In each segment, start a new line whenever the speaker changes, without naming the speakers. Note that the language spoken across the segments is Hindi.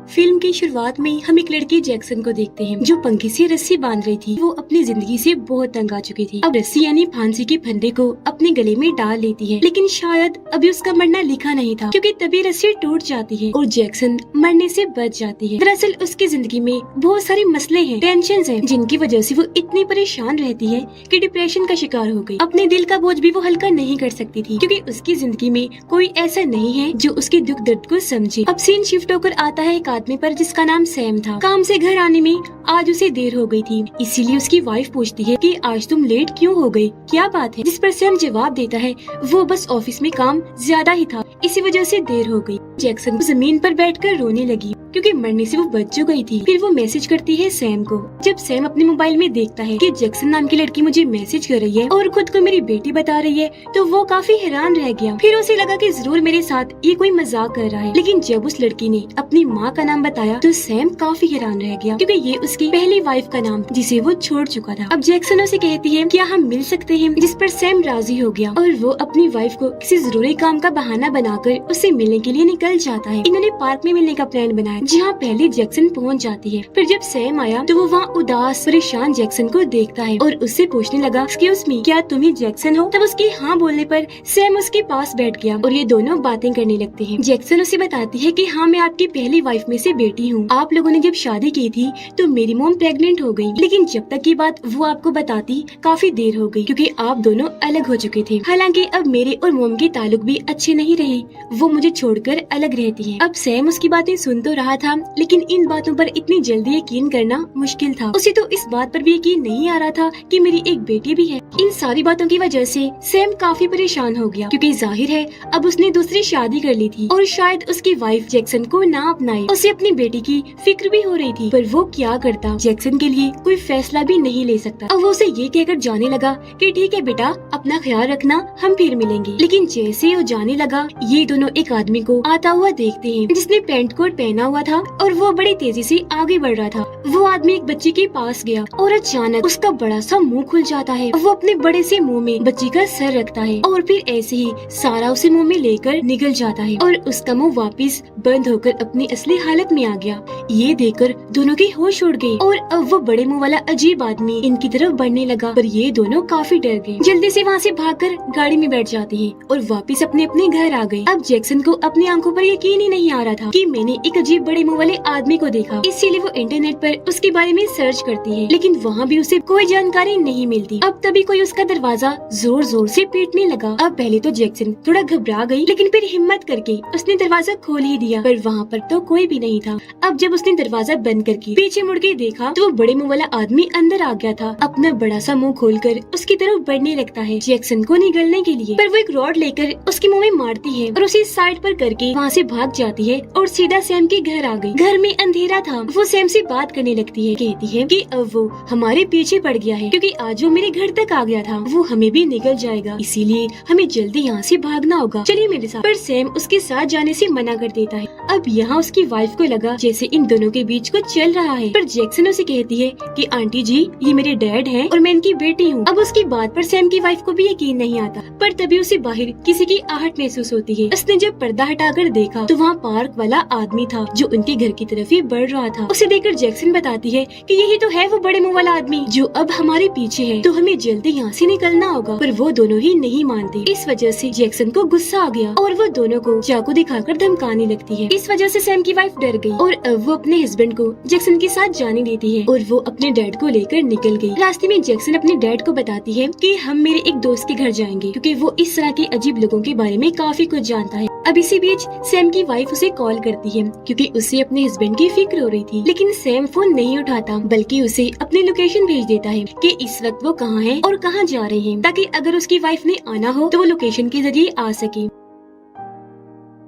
फिल्म की शुरुआत में हम एक लड़की जैक्सन को देखते हैं जो पंखे से रस्सी बांध रही थी। वो अपनी जिंदगी से बहुत तंग आ चुकी थी। अब रस्सी यानी फांसी के फंदे को अपने गले में डाल लेती है, लेकिन शायद अभी उसका मरना लिखा नहीं था, क्योंकि तभी रस्सी टूट जाती है और जैक्सन मरने से बच जाती है। दरअसल उसकी जिंदगी में बहुत सारे मसले हैं, टेंशन हैं, जिनकी वजह से वो इतनी परेशान रहती है कि डिप्रेशन का शिकार हो गई। अपने दिल का बोझ भी वो हल्का नहीं कर सकती थी, क्योंकि उसकी जिंदगी में कोई ऐसा नहीं है जो उसके दुख दर्द को समझे। अब सीन शिफ्ट होकर आता है एक आदमी पर जिसका नाम सैम था। काम से घर आने में आज उसे देर हो गई थी, इसीलिए उसकी वाइफ पूछती है कि आज तुम लेट क्यों हो गई, क्या बात है। जिस पर सैम जवाब देता है वो बस ऑफिस में काम ज्यादा ही था, इसी वजह से देर हो गई। जैक्सन जमीन पर बैठकर रोने लगी क्योंकि मरने से वो बच जो गई थी। फिर वो मैसेज करती है सैम को। जब सैम अपने मोबाइल में देखता है कि जैक्सन नाम की लड़की मुझे मैसेज कर रही है और खुद को मेरी बेटी बता रही है, तो वो काफी हैरान रह गया। फिर उसे लगा कि जरूर मेरे साथ ये कोई मजाक कर रहा है, लेकिन जब उस लड़की ने अपनी माँ का नाम बताया तो सैम काफी हैरान रह गया, क्योंकि ये उसकी पहली वाइफ का नाम जिसे वो छोड़ चुका था। अब जैक्सन उसे कहती है क्या हम मिल सकते हैं, जिस पर सैम राजी हो गया और वो अपनी वाइफ को किसी जरूरी काम का बहाना बनाकर उससे मिलने के लिए निकल जाता है। इन्होंने पार्क में मिलने का प्लान बनाया, जहाँ पहले जैक्सन पहुँच जाती है। फिर जब सैम आया तो वो वहाँ उदास परेशान जैक्सन को देखता है और उससे पूछने लगा एक्सक्यूज मी, क्या तुम ही जैक्सन हो। तब उसके हाँ बोलने पर सैम उसके पास बैठ गया और ये दोनों बातें करने लगते हैं। जैक्सन उसे बताती है कि हाँ मैं आपकी पहली वाइफ में से बेटी हूँ। आप लोगों ने जब शादी की थी तो मेरी मोम प्रेग्नेंट हो गई, लेकिन जब तक की बात वो आपको बताती काफी देर हो गई, क्योंकि आप दोनों अलग हो चुके थे। हालांकि अब मेरे और मोम के ताल्लुक भी अच्छे नहीं रहे, वो मुझे छोड़कर अलग रहती है। अब सैम उसकी बातें सुन तो रहा था, लेकिन इन बातों पर इतनी जल्दी यकीन करना मुश्किल था। उसे तो इस बात पर भी यकीन नहीं आ रहा था कि मेरी एक बेटी भी है। इन सारी बातों की वजह से सैम काफी परेशान हो गया, क्योंकि जाहिर है अब उसने दूसरी शादी कर ली थी और शायद उसकी वाइफ जैक्सन को ना अपनाए। उसे अपनी बेटी की फिक्र भी हो रही थी, पर वो क्या करता, जैक्सन के लिए कोई फैसला भी नहीं ले सकता। अब वो उसे ये कहकर जाने लगा कि ठीक है बेटा, अपना ख्याल रखना, हम फिर मिलेंगे। लेकिन जैसे वो जाने लगा ये दोनों एक आदमी को आता हुआ देखते हैं जिसने पेंट कोट पहना हुआ था और वो बड़ी तेजी से आगे बढ़ रहा था। वो आदमी एक बच्चे के पास गया और अचानक उसका बड़ा सा मुंह खुल जाता है। वो अपने बड़े से मुंह में बच्चे का सर रखता है और फिर ऐसे ही सारा उसे मुंह में लेकर निकल जाता है और उसका मुंह वापस बंद होकर अपनी असली हालत में आ गया। ये देखकर दोनों के होश उड़ गए और अब वो बड़े मुंह वाला अजीब आदमी इनकी तरफ बढ़ने लगा, पर ये दोनों काफी डर गए। जल्दी से वहाँ से भागकर गाड़ी में बैठ जाते हैं और वापस अपने अपने घर आ गए। अब जैक्सन को अपनी आंखों पर यकीन ही नहीं आ रहा था कि मैंने एक अजीब बड़े मुंह वाले आदमी को देखा। इसीलिए वो इंटरनेट पर उसके बारे में सर्च करती है, लेकिन वहाँ भी उसे कोई जानकारी नहीं मिलती। अब तभी कोई उसका दरवाजा जोर जोर से पीटने लगा। अब पहले तो जैक्सन थोड़ा घबरा गई, लेकिन फिर हिम्मत करके उसने दरवाजा खोल ही दिया, पर वहाँ पर तो कोई भी नहीं था। अब जब उसने दरवाजा बंद करके पीछे मुड़ के देखा तो वो बड़े मुंह वाला आदमी अंदर आ गया था। अपना बड़ा सा मुंह खोलकर उसकी तरफ बढ़ने लगता है जैक्सन को निगलने के लिए, पर वो एक रॉड लेकर उसके मुंह में मारती है और उसे साइड पर करके वहाँ से भाग जाती है और सीधा सैम के घर आ गई। घर में अंधेरा था। वो सैम से बात करने लगती है, कहती है कि अब वो हमारे पीछे पड़ गया है, क्योंकि आज वो मेरे घर तक आ गया था, वो हमें भी निकल जाएगा, इसीलिए हमें जल्दी यहाँ से भागना होगा, चलिए मेरे साथ। पर सैम उसके साथ जाने से मना कर देता है। अब यहाँ उसकी वाइफ को लगा जैसे इन दोनों के बीच कुछ चल रहा है, पर जैक्सन उसे कहती है कि आंटी जी ये मेरे डैड हैं और मैं इनकी बेटी हूँ। अब उसकी बात पर सैम की वाइफ को भी यकीन नहीं आता, पर तभी उसे बाहर किसी की आहट महसूस होती है। उसने जब पर्दा हटाकर देखा तो वहाँ पार्क वाला आदमी था जो उनके घर की तरफ ही बढ़ रहा था। उसे देखकर जैक्सन बताती है कि यही तो है वो बड़े मुंह वाला आदमी जो अब हमारे पीछे है, तो हमें जल्दी यहाँ से निकलना होगा। पर वो दोनों ही नहीं मानते। इस वजह से जैक्सन को गुस्सा आ गया और वो दोनों को चाकू दिखाकर धमकाने लगती है। इस वजह से सैम की वाइफ डर गई और अब वो अपने हस्बैंड को जैक्सन के साथ जाने देती है और वो अपने डैड को लेकर निकल गई। रास्ते में जैक्सन अपने डैड को बताती है कि हम मेरे एक दोस्त के घर जाएंगे, क्योंकि वो इस तरह के अजीब लोगों के बारे में काफी कुछ जानता है। अब इसी बीच सैम की वाइफ उसे कॉल करती है, क्योंकि उसे अपने हस्बैंड की फिक्र हो रही थी, लेकिन सैम फोन नहीं उठाता, बल्कि उसे अपनी लोकेशन भेज देता है कि इस वक्त वो कहाँ है और कहाँ जा रहे हैं, ताकि अगर उसकी वाइफ ने आना हो तो वो लोकेशन के जरिए आ सके।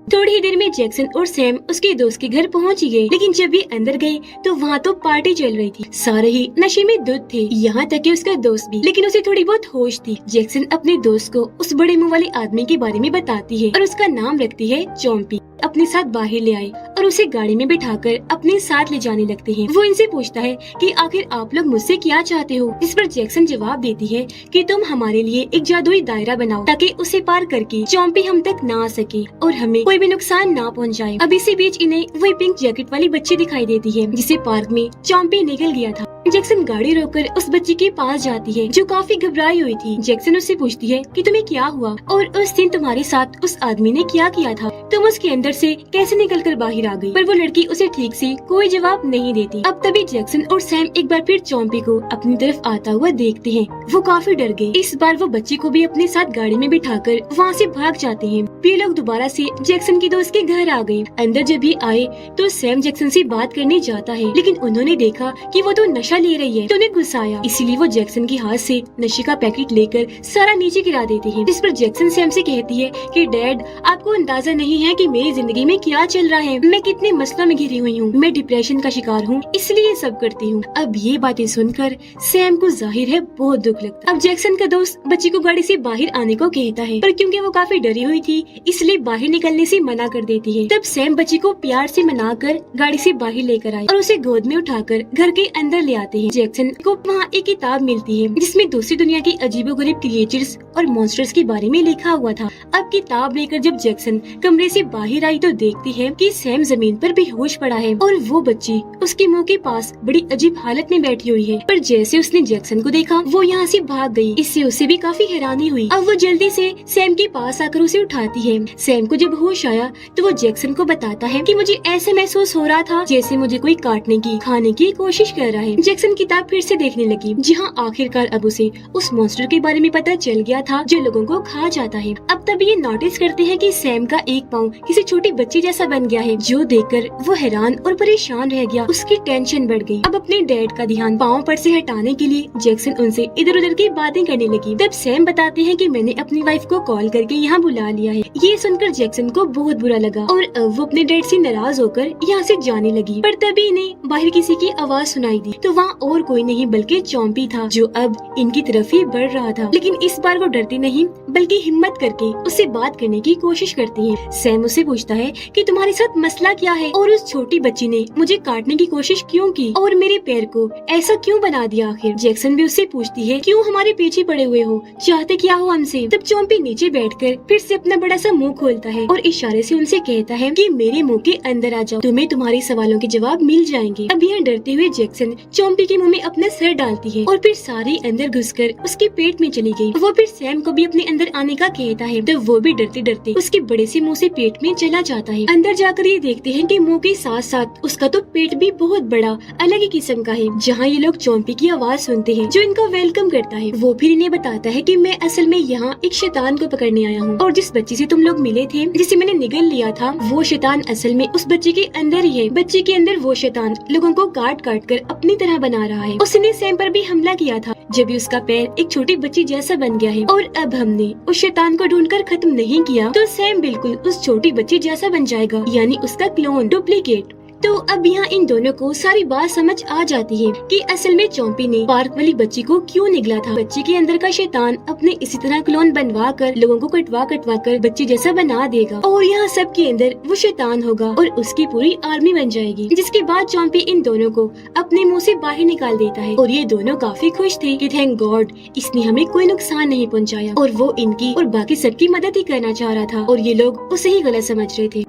थोड़ी ही देर में जैक्सन और सैम उसके दोस्त के घर पहुंच गए, लेकिन जब ये अंदर गए तो वहाँ तो पार्टी चल रही थी। सारे ही नशे में धुत थे, यहाँ तक कि उसका दोस्त भी, लेकिन उसे थोड़ी बहुत होश थी। जैक्सन अपने दोस्त को उस बड़े मुंह वाले आदमी के बारे में बताती है और उसका नाम रखती है चॉम्पी। अपने साथ बाहर ले आए और उसे गाड़ी में बिठाकर अपने साथ ले जाने लगते हैं। वो इनसे पूछता है कि आखिर आप लोग मुझसे क्या चाहते हो, इस पर जैक्सन जवाब देती है कि तुम हमारे लिए एक जादुई दायरा बनाओ ताकि उसे पार करके चॉम्पी हम तक ना आ सके और हमें कोई भी नुकसान ना पहुंचाए। अब इसी बीच इन्हें वही पिंक जैकेट वाली बच्ची दिखाई देती है जिसे पार्क में चॉम्पी निगल गया था। जैक्सन गाड़ी रोककर उस बच्ची के पास जाती है जो काफी घबराई हुई थी। जैक्सन उससे पूछती है कि तुम्हें क्या हुआ और उस दिन तुम्हारे साथ उस आदमी ने क्या किया था, तुम उसके अंदर से कैसे निकलकर बाहर आ गई। पर वो लड़की उसे ठीक से कोई जवाब नहीं देती। अब तभी जैक्सन और सैम एक बार फिर चॉम्पी को अपनी तरफ आता हुआ देखते हैं। वो काफी डर गए। इस बार वो बच्ची को भी अपने साथ गाड़ी में बिठाकर वहाँ से भाग जाते हैं। ये लोग दोबारा से जैक्सन की दोस्त के घर आ गए। अंदर जब भी आए तो सैम जैक्सन से बात करने जाता है, लेकिन उन्होंने देखा कि वो तो नशा ले रही है तो उन्हें गुस्सा आया। इसीलिए वो जैक्सन के हाथ से नशे का पैकेट लेकर सारा नीचे गिरा देते हैं। जिस पर जैक्सन सैम से कहती है कि डैड, आपको अंदाजा नहीं है कि मेरी जिंदगी में क्या चल रहा है। मैं कितने मसलों में घिरी हुई हूँ, मैं डिप्रेशन का शिकार हूँ, इसलिए ये सब करती हूँ। अब ये बातें सुनकर सैम को जाहिर है बहुत दुख लगता। अब जैक्सन का दोस्त बच्ची को गाड़ी से बाहर आने को कहता है, पर क्योंकि वो काफी डरी हुई थी इसलिए बाहर निकलने से मना कर देती है। तब सैम बच्ची को प्यार से मनाकर गाड़ी से बाहर लेकर आए और उसे गोद में उठाकर घर के अंदर ले आते हैं। जैक्सन को वहाँ एक किताब मिलती है जिसमें दूसरी दुनिया की अजीबोगरीब क्रिएचर्स और मॉन्स्टर्स के बारे में लिखा हुआ था। अब किताब लेकर जब जैक्सन कमरे से बाहर आई तो देखती है कि सैम जमीन पर बेहोश पड़ा है और वो बच्ची उसके मुंह के पास बड़ी अजीब हालत में बैठी हुई है। पर जैसे उसने जैक्सन को देखा वो यहाँ से भाग गई। इससे उसे भी काफी हैरानी हुई। अब वो जल्दी से सैम के पास आकर उसे उठाती है। सैम को जब होश आया तो वो जैक्सन को बताता है कि मुझे ऐसे महसूस हो रहा था जैसे मुझे कोई काटने की खाने की कोशिश कर रहा है। जैक्सन किताब फिर से देखने लगी जहाँ आखिरकार अब उसे उस मॉन्स्टर के बारे में पता चल गया था जो लोगों को खा जाता है। अब तब ये नोटिस करते हैं कि सैम का एक पाँव किसी छोटी बच्ची जैसा बन गया है, जो देखकर वो हैरान और परेशान रह गया। उसकी टेंशन बढ़ गई। अब अपने डैड का ध्यान पाँव पर से हटाने के लिए जैक्सन उनसे इधर उधर की बातें करने लगी। तब सैम बताते हैं कि मैंने अपनी वाइफ को कॉल करके यहाँ बुला लिया है। ये सुनकर जैक्सन को बहुत बुरा लगा और वो अपने डैड से नाराज होकर यहाँ से जाने लगी। पर तभी इन्हें बाहर किसी की आवाज सुनाई दी तो वहाँ और कोई नहीं बल्कि चॉम्पी था जो अब इनकी तरफ ही बढ़ रहा था। लेकिन इस बार वो डरती नहीं बल्कि हिम्मत करके उससे बात करने की कोशिश करती है। सैम उससे पूछता है कि तुम्हारे साथ मसला क्या है और उस छोटी बच्ची ने मुझे काटने की कोशिश क्यों की और मेरे पैर को ऐसा क्यों बना दिया आखिर। जैक्सन भी उससे पूछती है क्यों हमारे पीछे पड़े हुए हो, चाहते क्या हो हमसे। तब चॉम्पी नीचे बैठकर फिर से अपना बड़ा सा मुंह खोलता है और इशारे से उनसे कहता है कि मेरे मुंह के अंदर आ जाओ, तुम्हें तुम्हारे सवालों के जवाब मिल जाएंगे। अब यहाँ डरते हुए जैक्सन चॉम्पी के मुंह में अपना सर डालती है और फिर सारी अंदर घुसकर उसके पेट में चली गई। वो फिर सैम को भी अपने अंदर आने का कहता है तो वो भी डरते डरते उसके बड़े से मुंह से पेट में चला जाता है। अंदर जाकर ये देखते हैं कि मुंह के साथ साथ उसका तो पेट भी बहुत बड़ा अलग ही किस्म का है। जहाँ ये लोग चॉम्पी की आवाज सुनते हैं जो इनका वेलकम करता है। वो फिर इन्हें बताता है कि मैं असल में यहाँ एक शैतान को पकड़ने आया हूँ और जिस बच्ची से तुम लोग मिले थे जिसे मैंने निगल लिया था वो शैतान असल में उस बच्चे के अंदर ही है। बच्चे के अंदर वो शैतान लोगों को काट काट कर अपनी तरह बना रहा है। उसने सैम पर भी हमला किया था जब भी उसका पैर एक छोटी बच्ची जैसा बन गया है और अब हमने उस शैतान को ढूंढकर खत्म नहीं किया तो सैम बिल्कुल उस छोटी बच्ची जैसा बन जाएगा, यानी उसका क्लोन, डुप्लीकेट। तो अब यहाँ इन दोनों को सारी बात समझ आ जाती है कि असल में चॉम्पी ने पार्क वाली बच्ची को क्यों निगला था। बच्ची के अंदर का शैतान अपने इसी तरह क्लोन बनवा कर लोगों को कटवा कटवा कर बच्ची जैसा बना देगा और यहाँ सबके अंदर वो शैतान होगा और उसकी पूरी आर्मी बन जाएगी। जिसके बाद चॉम्पी इन दोनों को अपने मुंह से बाहर निकाल देता है और ये दोनों काफी खुश थे कि थैंक गॉड इसने हमें कोई नुकसान नहीं पहुँचाया और वो इनकी और बाकी सबकी मदद ही करना चाह रहा था और ये लोग उसे ही गलत समझ रहे थे।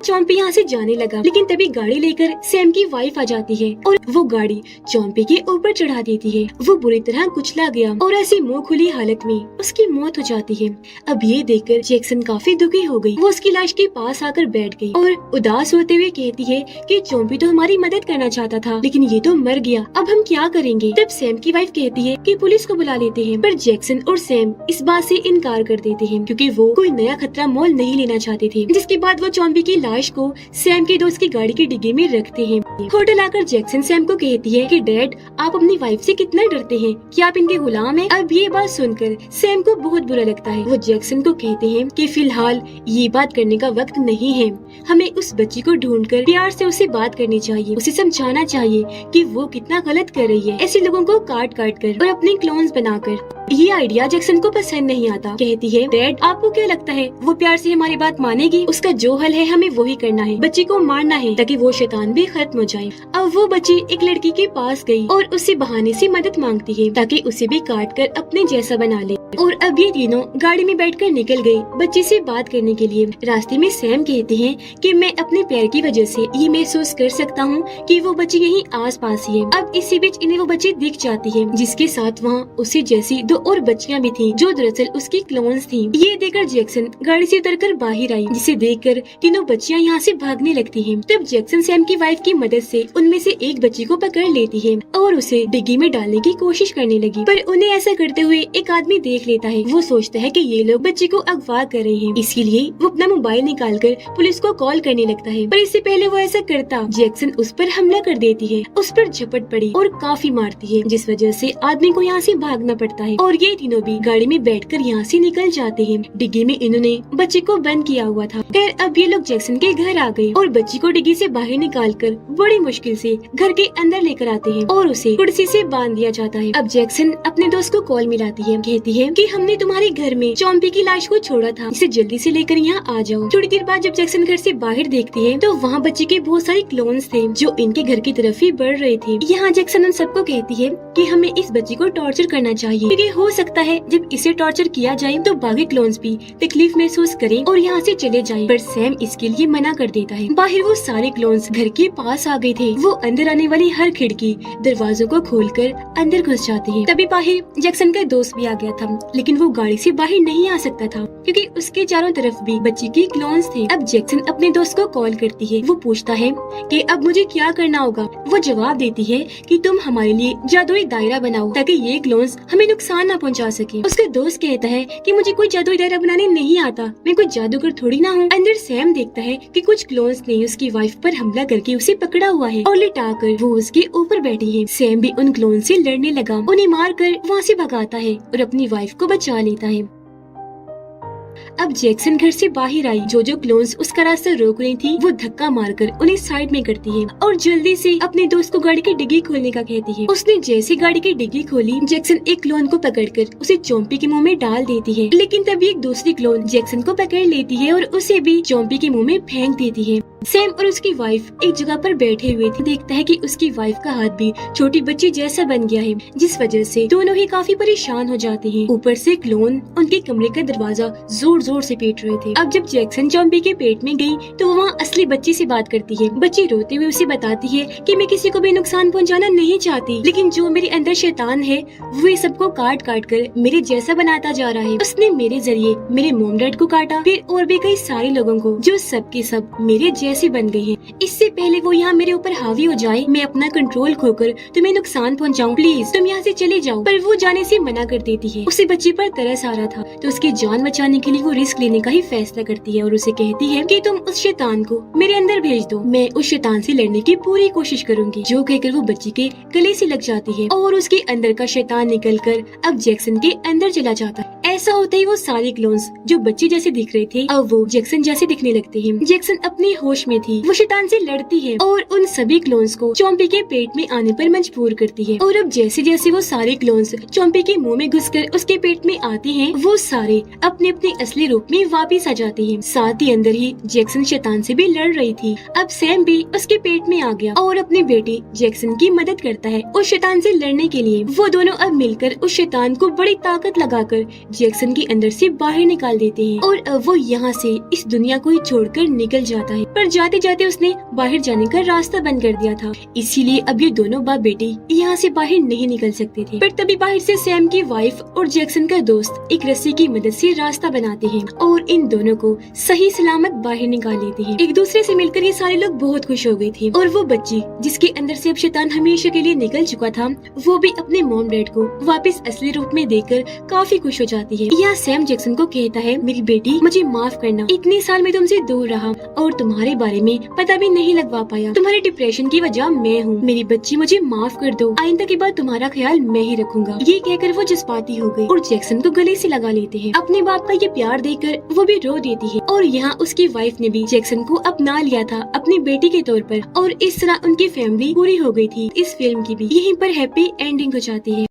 चॉम्पी यहाँ से जाने लगा लेकिन तभी गाड़ी लेकर सैम की वाइफ आ जाती है और वो गाड़ी चॉम्पी के ऊपर चढ़ा देती है। वो बुरी तरह कुचला गया और ऐसी मुंह खुली हालत में उसकी मौत हो जाती है। अब ये देखकर जैक्सन काफी दुखी हो गई। वो उसकी लाश के पास आकर बैठ गई और उदास होते हुए कहती है कि चॉम्पी तो हमारी मदद करना चाहता था लेकिन ये तो मर गया, अब हम क्या करेंगे। तब सैम की वाइफ कहती है कि पुलिस को बुला लेते हैं, पर जैक्सन और सैम इस बात से इनकार कर देते हैं क्योंकि वो कोई नया खतरा मोल नहीं लेना चाहते थे। जिसके बाद वो चॉम्पी की लाश को सैम के दोस्त की गाड़ी की डिग्गी में रखते हैं। होटल आकर जैक्सन सैम को कहती है कि डैड आप अपनी वाइफ से कितना डरते हैं, क्या आप इनके गुलाम हैं? अब ये बात सुनकर सैम को बहुत बुरा लगता है। वो जैक्सन को कहते हैं कि फिलहाल ये बात करने का वक्त नहीं है, हमें उस बच्ची को ढूंढकर प्यार से उससे बात करनी चाहिए, उसे समझाना चाहिए कि वो कितना गलत कर रही है ऐसे लोगों को काट काट कर और अपने क्लोन्स बनाकर। ये आइडिया जैक्सन को पसंद नहीं आता। कहती है डैड आपको क्या लगता है वो प्यार से हमारी बात मानेगी? उसका जो हल है हमें वो ही करना है, बच्ची को मारना है ताकि वो शैतान भी खत्म हो जाए। अब वो बच्ची एक लड़की के पास गई और उससे बहाने से मदद मांगती है ताकि उसे भी काट कर अपने जैसा बना ले। और अब ये तीनों गाड़ी में बैठकर निकल गए बच्ची से बात करने के लिए। रास्ते में सैम कहते हैं कि मैं अपने पैर की वजह से ये महसूस कर सकता हूँ कि वो बच्ची यहीं आस पास ही है। अब इसी बीच इन्हें वो बच्ची दिख जाती है जिसके साथ वहाँ उसे जैसी दो और बच्चियाँ भी थी जो दरअसल उसकी क्लोन्स थी। ये देखकर जैक्सन गाड़ी से उतरकर बाहर आई, जिसे देखकर तीनों बच्चियाँ यहाँ से भागने लगती है। तब जैक्सन सैम की वाइफ की मदद से उनमें से एक बच्ची को पकड़ लेती है और उसे डिग्गी में डालने की कोशिश करने लगी, पर उन्हें ऐसा करते हुए एक आदमी देख लेता है। वो सोचता है कि ये लोग बच्ची को अगवा कर रहे हैं, इसीलिए वो अपना मोबाइल निकालकर पुलिस को कॉल करने लगता है। पर इससे पहले वो ऐसा करता जैक्सन उस पर हमला कर देती है, उस पर झपट पड़ी और काफी मारती है, जिस वजह से आदमी को यहाँ से भागना पड़ता है और ये तीनों भी गाड़ी में बैठकर यहाँ से निकल जाते हैं। डिग्गी में इन्होंने बच्चे को बंद किया हुआ था। खैर अब ये लोग जैक्सन के घर आ गए और बच्ची को डिग्गी से बाहर निकालकर बड़ी मुश्किल से घर के अंदर लेकर आते हैं और उसे कुर्सी से बांध दिया जाता है। अब जैक्सन अपने दोस्त को कॉल मिलाती है, कहती है कि हमने तुम्हारे घर में चॉम्पी की लाश को छोड़ा था, इसे जल्दी से लेकर यहाँ आ जाओ। थोड़ी देर बाद जब जैक्सन घर से बाहर देखती है तो वहाँ बच्चे के बहुत सारे क्लोन्स थे जो इनके घर की तरफ ही बढ़ रहे थे। यहाँ जैक्सन उन सबको कहती है कि हमें इस बच्ची को टॉर्चर करना चाहिए, क्योंकि हो सकता है जब इसे टॉर्चर किया जाए तो बाकी क्लोन्स भी तकलीफ महसूस करें और यहाँ से चले जाएं। पर सैम इसके लिए मना कर देता है। बाहर वो सारे क्लोन्स घर के पास आ गए थे। वो अंदर आने वाली हर खिड़की दरवाजों को खोलकर अंदर घुस जाते हैं। तभी बाहर जैक्सन का दोस्त भी आ गया था, लेकिन वो गाड़ी से बाहर नहीं आ सकता था क्योंकि उसके चारों तरफ भी बच्ची की क्लोन्स थे। अब जैक्सन अपने दोस्त को कॉल करती है। वो पूछता है कि अब मुझे क्या करना होगा। वो जवाब देती है कि तुम हमारे लिए जादुई दायरा बनाओ ताकि ये क्लोन्स हमें नुकसान न पहुंचा सके। उसका दोस्त कहता है कि मुझे कोई जादुई दायरा बनाने नहीं आता, मैं कोई जादूगर थोड़ी ना हूँ। अंदर सैम देखता है कि कुछ क्लोन्स ने उसकी वाइफ पर हमला करके उसे पकड़ा हुआ है और लिटाकर वो उसके ऊपर बैठी है। सैम भी उन क्लोन से लड़ने लगा, उन्हें मारकर वहाँ से भगाता है और अपनी वाइफ को बचा लेता है। अब जैक्सन घर से बाहर आई। जो क्लोन्स उसका रास्ता रोक रही थी वो धक्का मारकर उन्हें साइड में करती है और जल्दी से अपने दोस्त को गाड़ी की डिग्गी खोलने का कहती है। उसने जैसे गाड़ी की डिग्गी खोली, जैक्सन एक क्लोन को पकड़कर उसे चोम्पी के मुंह में डाल देती है, लेकिन तभी एक दूसरी क्लोन जैक्सन को पकड़ लेती है और उसे भी चोम्पी के मुंह में फेंक देती है। सैम और उसकी वाइफ एक जगह पर बैठे हुए थे। देखता है कि उसकी वाइफ का हाथ भी छोटी बच्ची जैसा बन गया है, जिस वजह से दोनों ही काफी परेशान हो जाते हैं। ऊपर से क्लोन उनके कमरे का दरवाजा जोर जोर से पीट रहे थे। अब जब जैक्सन चॉम्पी के पेट में गई तो वो वहाँ असली बच्ची से बात करती है। बच्ची रोते हुए उसे बताती है कि मैं किसी को भी नुकसान पहुँचाना नहीं चाहती, लेकिन जो मेरे अंदर शैतान है वो ये सबको काट काट कर मेरे जैसा बनाता जा रहा है। उसने मेरे जरिए मेरे मॉम डैड को काटा, फिर और भी कई सारे लोगों को जो सब के सब मेरे जैसे बन गए हैं। इससे पहले वो यहाँ मेरे ऊपर हावी हो जाए, मैं अपना कंट्रोल खोकर तुम्हें नुकसान पहुँचाऊँ, प्लीज तुम यहाँ से चले जाओ। पर वो जाने से मना कर देती है। उसे बच्ची पर तरस आ रहा था तो उसकी जान बचाने के लिए वो रिस्क लेने का ही फैसला करती है और उसे कहती है कि तुम उस शैतान को मेरे अंदर भेज दो, मैं उस शैतान से लड़ने की पूरी कोशिश करूंगी। जो कहकर वो बच्ची के गले से लग जाती है और उसके अंदर का शैतान निकलकर अब जैक्सन के अंदर चला जाता है। ऐसा होते ही वो सारे क्लोन्स जो बच्चे जैसे दिख रहे थे अब वो जैक्सन जैसे दिखने लगते हैं। जैक्सन अपने होश में थी, वो शैतान से लड़ती है और उन सभी क्लोन्स को चॉम्पी के पेट में आने पर मजबूर करती है। और अब जैसे जैसे वो सारे क्लोन्स चॉम्पी के मुंह में घुसकर उसके पेट में आते हैं, वो सारे अपने अपने असली रूप में वापिस आ जाते हैं। साथ ही अंदर ही जैक्सन शैतान से भी लड़ रही थी। अब सैम भी उसके पेट में आ गया और अपनी बेटी जैक्सन की मदद करता है उस शैतान से लड़ने के लिए। वो दोनों अब मिलकर उस शैतान को बड़ी ताकत लगाकर जैक्सन के अंदर से बाहर निकाल देते हैं और अब वो यहाँ से इस दुनिया को ही छोड़कर निकल जाता है। पर जाते जाते उसने बाहर जाने का रास्ता बंद कर दिया था, इसीलिए अब ये दोनों बाप बेटी यहाँ से बाहर नहीं निकल सकते थे। पर तभी बाहर से सैम की वाइफ और जैक्सन का दोस्त एक रस्सी की मदद से रास्ता बनाते हैं और इन दोनों को सही सलामत बाहर निकाल लेते हैं। एक दूसरे से मिलकर ये सारे लोग बहुत खुश हो गए थे और वो बच्ची जिसके अंदर से अब शैतान हमेशा के लिए निकल चुका था वो भी अपने मॉम डैड को वापस असली रूप में देखकर काफी खुश हो जाती है। यहाँ सैम जैक्सन को कहता है, मेरी बेटी मुझे माफ करना, इतने साल में तुमसे दूर रहा और तुम्हारे बारे में पता भी नहीं लगवा पाया। तुम्हारे डिप्रेशन की वजह मैं हूँ, मेरी बच्ची मुझे माफ कर दो, आइंदा के बाद तुम्हारा ख्याल मैं ही रखूंगा। ये कहकर वो जज्बाती हो गई और जैक्सन को गले से लगा लेते हैं। अपने बाप का ये प्यार देखकर वो भी रो देती है और यहाँ उसकी वाइफ ने भी जैक्सन को अपना लिया था अपनी बेटी के तौर पर और इस तरह उनकी फैमिली पूरी हो गई थी। इस फिल्म की भी यहीं पर हैप्पी एंडिंग हो जाती है।